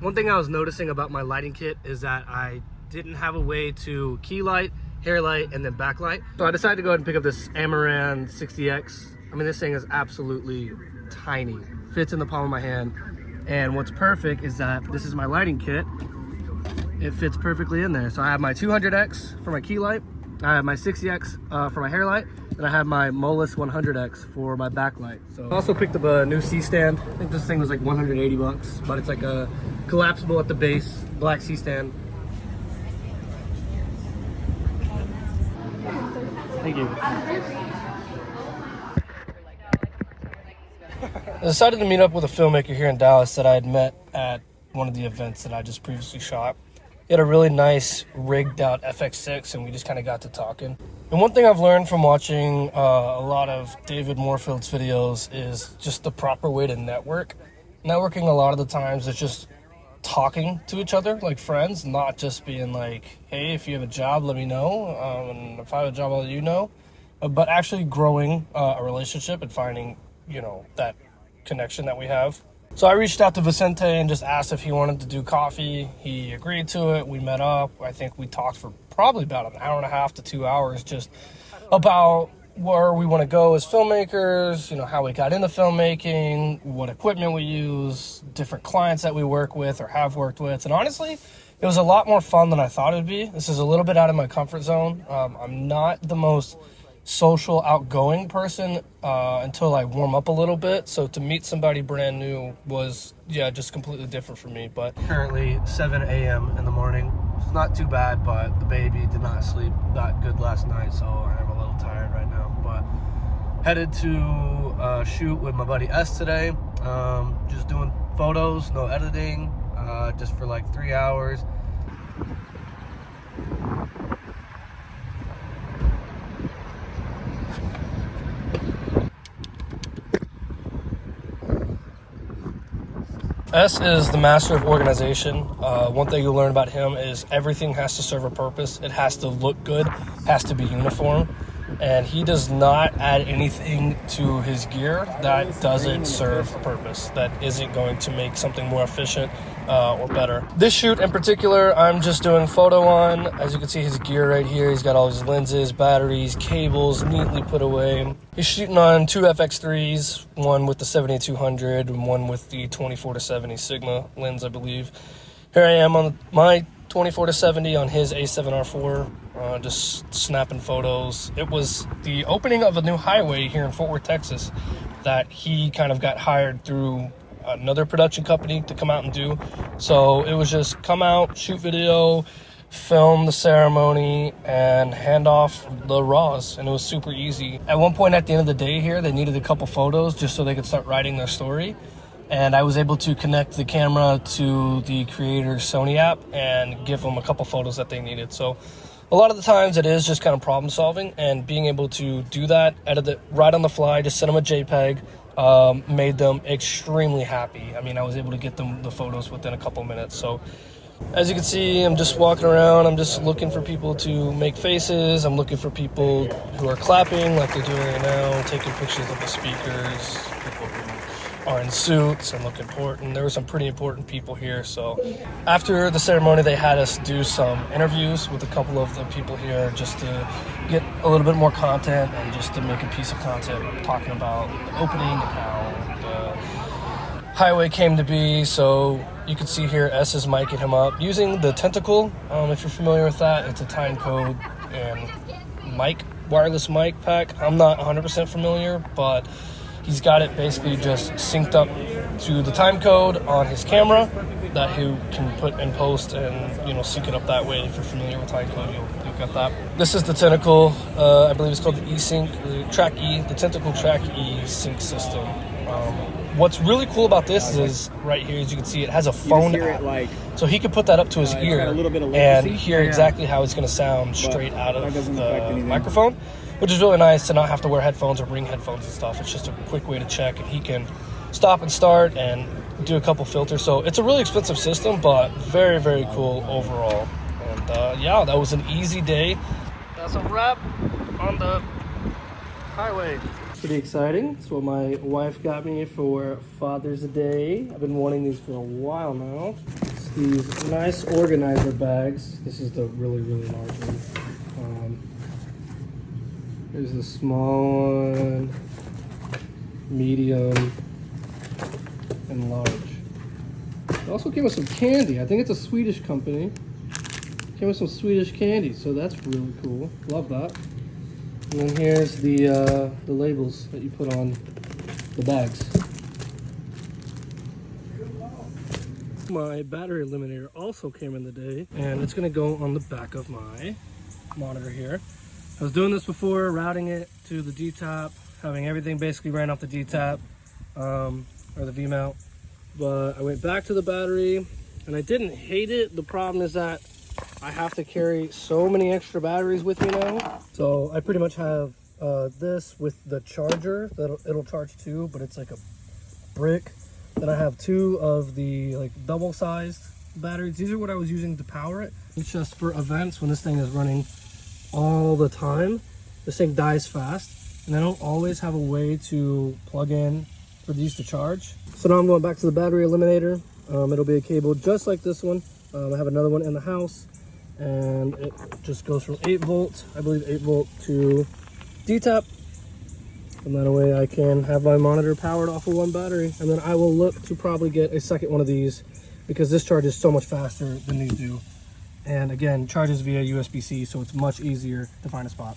One thing I was noticing about my lighting kit is that I didn't have a way to key light, hair light, and then backlight. So I decided to go ahead and pick up this Amaran 60X. I mean, this thing is absolutely tiny. Fits in the palm of my hand. And what's perfect is that this is my lighting kit. It fits perfectly in there. So I have my 200X for my key light. I have my 60X for my hair light. And I have my Moelis 100X for my backlight. So I also picked up a new C-stand. I think this thing was like 180 bucks, but it's like a collapsible at the base, black C-stand. Thank you. I decided to meet up with a filmmaker here in Dallas that I had met at one of the events that I just previously shot. He had a really nice rigged out FX6 and we just kind of got to talking. And one thing I've learned from watching a lot of David Moorfield's videos is just the proper way to network. Networking a lot of the times is just talking to each other like friends, not just being like, hey, if you have a job, let me know. And if I have a job, I'll let you know. But actually growing a relationship and finding, you know, that connection that we have. So I reached out to Vicente and just asked if he wanted to do coffee. He agreed to it. We met up. I think we talked for probably about an hour and a half to 2 hours just about where we want to go as filmmakers, you know, how we got into filmmaking, what equipment we use, different clients that we work with or have worked with. And honestly, it was a lot more fun than I thought it'd be. This is a little bit out of my comfort zone. I'm not the most social, outgoing person until I warm up a little bit. So to meet somebody brand new was, yeah, just completely different for me. But currently 7 a.m. in the morning. It's not too bad, but the baby did not sleep that good last night, so I'm a little tired right now. But headed to shoot with my buddy S today. Just doing photos, no editing, just for like 3 hours. S is the master of organization. One thing you'll learn about him is everything has to serve a purpose. It has to look good, has to be uniform, and he does not add anything to his gear that doesn't serve a purpose, that isn't going to make something more efficient or better. This shoot in particular, I'm just doing photo on. As you can see, his gear right here, he's got all his lenses, batteries, cables neatly put away. He's shooting on two FX3s, one with the 7200 and one with the 24-70 Sigma lens, I believe. Here I am on my 24-70 on his A7R4, just snapping photos. It was the opening of a new highway here in Fort Worth, Texas, that he kind of got hired through another production company to come out and do. So it was just come out, shoot video, film the ceremony, and hand off the raws, and it was super easy. At one point at the end of the day here, they needed a couple photos just so they could start writing their story, and I was able to connect the camera to the creator's Sony app and give them a couple photos that they needed. So a lot of the times it is just kind of problem solving, and being able to do that, edit it right on the fly, just send them a JPEG, made them extremely happy. I mean, I was able to get them the photos within a couple minutes. So as you can see, I'm just walking around. I'm just looking for people to make faces. I'm looking for people who are clapping like they're doing right now, taking pictures of the speakers, people who are in suits and look important. There were some pretty important people here. So after the ceremony, they had us do some interviews with a couple of the people here just to get a little bit more content and just to make a piece of content talking about the opening and how the highway came to be. So you can see here S is micing him up using the Tentacle. If you're familiar with that, it's a time code and mic, wireless mic pack. I'm not 100% familiar, but he's got it basically just synced up to the time code on his camera that he can put in post and, you know, sync it up that way. If you're familiar with time code, you'll get that. This is the Tentacle. I believe it's called the eSync, the Track E, the Tentacle Track E sync system. What's really cool about this is right here, as you can see, it has a phone app. So he could put that up to his ear and hear exactly how it's going to sound straight out of the microphone, which is really nice to not have to wear headphones or bring headphones and stuff. It's just a quick way to check, and he can stop and start and do a couple filters. So it's a really expensive system, but very, very cool overall. And yeah, that was an easy day. That's a wrap on the highway. Pretty exciting. It's what my wife got me for Father's Day. I've been wanting these for a while now. these nice organizer bags. This is the really large one. Here's the small one, medium, and large. It also came with some candy. I think it's a Swedish company. Came with some Swedish candy, so that's really cool. Love that. And then here's the labels that you put on the bags. My battery eliminator also came in the day, and it's gonna go on the back of my monitor here. I was doing this before, routing it to the D-Tap, having everything basically ran off the D-Tap, or the V-mount. But I went back to the battery, and I didn't hate it. The problem is that I have to carry so many extra batteries with me now. So I pretty much have this with the charger that it'll charge too, but it's like a brick. Then I have 2 of the like double-sized batteries. These are what I was using to power it. It's just for events when this thing is running all the time. This thing dies fast, and I don't always have a way to plug in for these to charge. So now I'm going back to the battery eliminator. It'll be a cable just like this one. I have another one in the house, and it just goes from 8 volt, I believe 8 volt to D-Tap. And that way I can have my monitor powered off of one battery. And then I will look to probably get a second one of these because this charges so much faster than these do. And again, charges via USB-C, so it's much easier to find a spot.